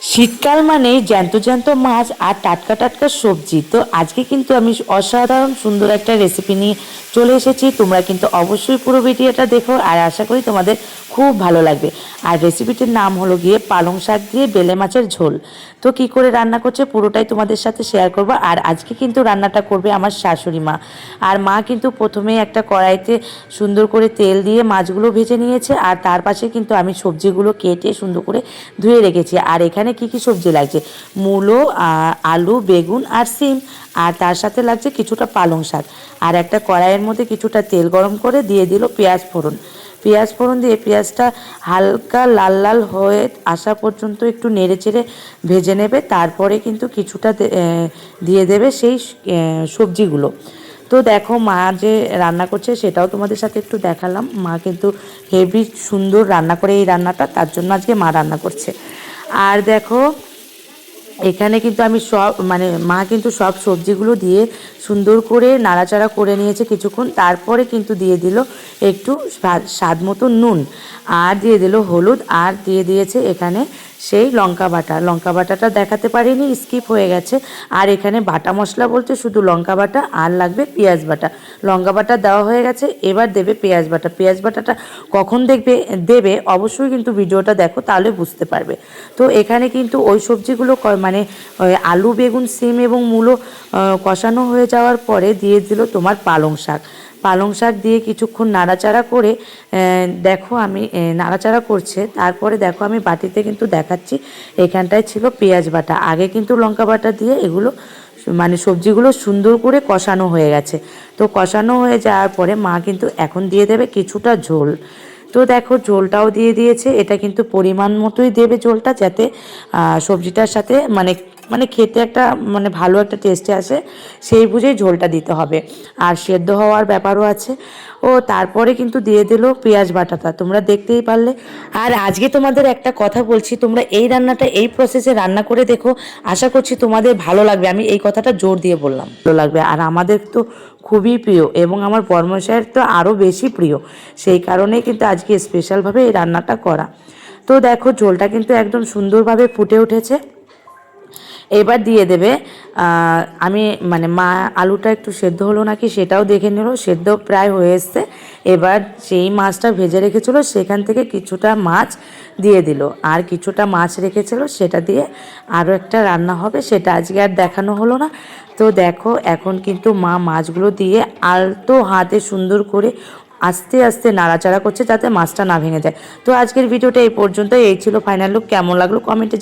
শীতকাল মানেই জ্যান্ত জ্যান্ত মাছ আর টাটকা টাটকা সবজি। তো আজকে কিন্তু আমি অসাধারণ সুন্দর একটা রেসিপি নিয়ে চলে এসেছি। তোমরা কিন্তু অবশ্যই পুরো ভিডিওটা দেখো আর আশা করি তোমাদের খুব ভালো লাগবে। আর রেসিপিটির নাম হলো গিয়ে পালং শাক দিয়ে বেলে মাছের ঝোল। তো কি করে রান্না করছে পুরোটাই তোমাদের সাথে শেয়ার করব। আর আজকে কিন্তু রান্নাটা করবে আমার শাশুড়ি মা। আর মা কিন্তু প্রথমেই একটা কড়াইতে সুন্দর করে তেল দিয়ে মাছগুলো ভেজে নিয়েছে। আর তার পাশে কিন্তু আমি সবজিগুলো কেটে সুন্দর করে ধুয়ে রেখেছি। আর এখানে কি কি সবজি লাগছে, মূলো, আলু, বেগুন আর সিম। আর তার সাথে লাগছে কিছুটা পালং শাক। আর একটা কড়াইয়ের মধ্যে কিছুটা তেল গরম করে দিয়ে দিল পেঁয়াজ ফোড়ন। পেঁয়াজ ফোড়ন দিয়ে পেঁয়াজটা হালকা লাল লাল হয়ে আসা পর্যন্ত একটু নেড়ে চেড়ে ভেজে নেবে। তারপরে কিন্তু কিছুটা দিয়ে দেবে সেই সবজিগুলো। তো দেখো মা যে রান্না করছে সেটাও তোমাদের সাথে একটু দেখালাম। মা কিন্তু হেভি সুন্দর রান্না করে এই রান্নাটা, তার জন্য আজকে মা রান্না করছে। আর দেখো এখানে কিন্তু আমি মা কিন্তু সব সবজিগুলো দিয়ে সুন্দর করে নাড়াচাড়া করে নিয়েছে কিছুক্ষণ। তারপরে কিন্তু দিয়ে দিল একটু স্বাদ মতো নুন, আর দিয়ে দিল হলুদ, আর দিয়ে দিয়েছে এখানে সেই লঙ্কা বাটা। লঙ্কা বাটাটা দেখাতে পারিনি, স্কিপ হয়ে গেছে। আর এখানে বাটা মশলা বলতে শুধু লঙ্কা বাটা আর লাগবে পেঁয়াজ বাটা। লঙ্কা বাটা দেওয়া হয়ে গেছে, এবার দেবে পেঁয়াজ বাটা। পেঁয়াজ বাটাটা কখন দেবে অবশ্যই কিন্তু ভিডিওটা দেখো, তাহলে বুঝতে পারবে। তো এখানে কিন্তু ওই সবজিগুলো মানে আলু, বেগুন, সিম এবং মূলো কষানো হয়ে যাওয়ার পরে দিয়ে দিল তোমার পালং শাক। পালং শাক দিয়ে কিছুক্ষণ নাড়াচাড়া করে দেখো আমি নাড়াচাড়া করছে। তারপরে দেখো আমি বাটিতে কিন্তু দেখাচ্ছি, এখানটায় ছিল পেঁয়াজ বাটা। আগে কিন্তু লঙ্কা বাটা দিয়ে এগুলো মানে সবজিগুলো সুন্দর করে কষানো হয়ে গেছে। তো কষানো হয়ে যাওয়ার পরে মা কিন্তু এখন দিয়ে দেবে কিছুটা ঝোল। তো দেখো ঝোলটাও দিয়ে দিয়েছে। এটা কিন্তু পরিমাণ মতোই দেবে ঝোলটা, যাতে সবজিটার সাথে মানে মানে খেতে একটা মানে ভালো একটা টেস্টে আসে, সেই বুঝেই ঝোলটা দিতে হবে। আর সেদ্ধ হওয়ার ব্যাপারও আছে। ও তারপরে কিন্তু দিয়ে দিল পেঁয়াজ বাটাটা, তোমরা দেখতেই পারলে। আর আজকে তোমাদের একটা কথা বলছি, তোমরা এই রান্নাটা এই প্রসেসে রান্না করে দেখো, আশা করছি তোমাদের ভালো লাগবে। আমি এই কথাটা জোর দিয়ে বললাম, ভালো লাগবে। আর আমাদের তো খুবই প্রিয় এবং আমার বর্মশাইয়ের তো আরও বেশি প্রিয়, সেই কারণেই কিন্তু আজকে স্পেশালভাবে এই রান্নাটা করা। তো দেখো ঝোলটা কিন্তু একদম সুন্দরভাবে ফুটে উঠেছে। এবার দিয়ে দেবে আমি মানে মা আলুটা একটু সেদ্ধ হলো নাকি সেটাও দেখে নিল, সেদ্ধ প্রায় হয়ে এসছে। এবার সেই মাছটা ভেজে রেখেছিলো সেখান থেকে কিছুটা মাছ দিয়ে দিল, আর কিছুটা মাছ রেখেছিল সেটা দিয়ে আরও একটা রান্না হবে, সেটা আজকে আর দেখানো হলো না। তো দেখো এখন কিন্তু মা মাছগুলো দিয়ে আলতো হাতে সুন্দর করে আস্তে আস্তে নাড়াচাড়া করছে যাতে মাছটা না ভেঙে যায়। তো আজকের ভিডিওটা এই পর্যন্ত, এই ছিল ফাইনাল লুক। কেমন লাগলো কমেন্টে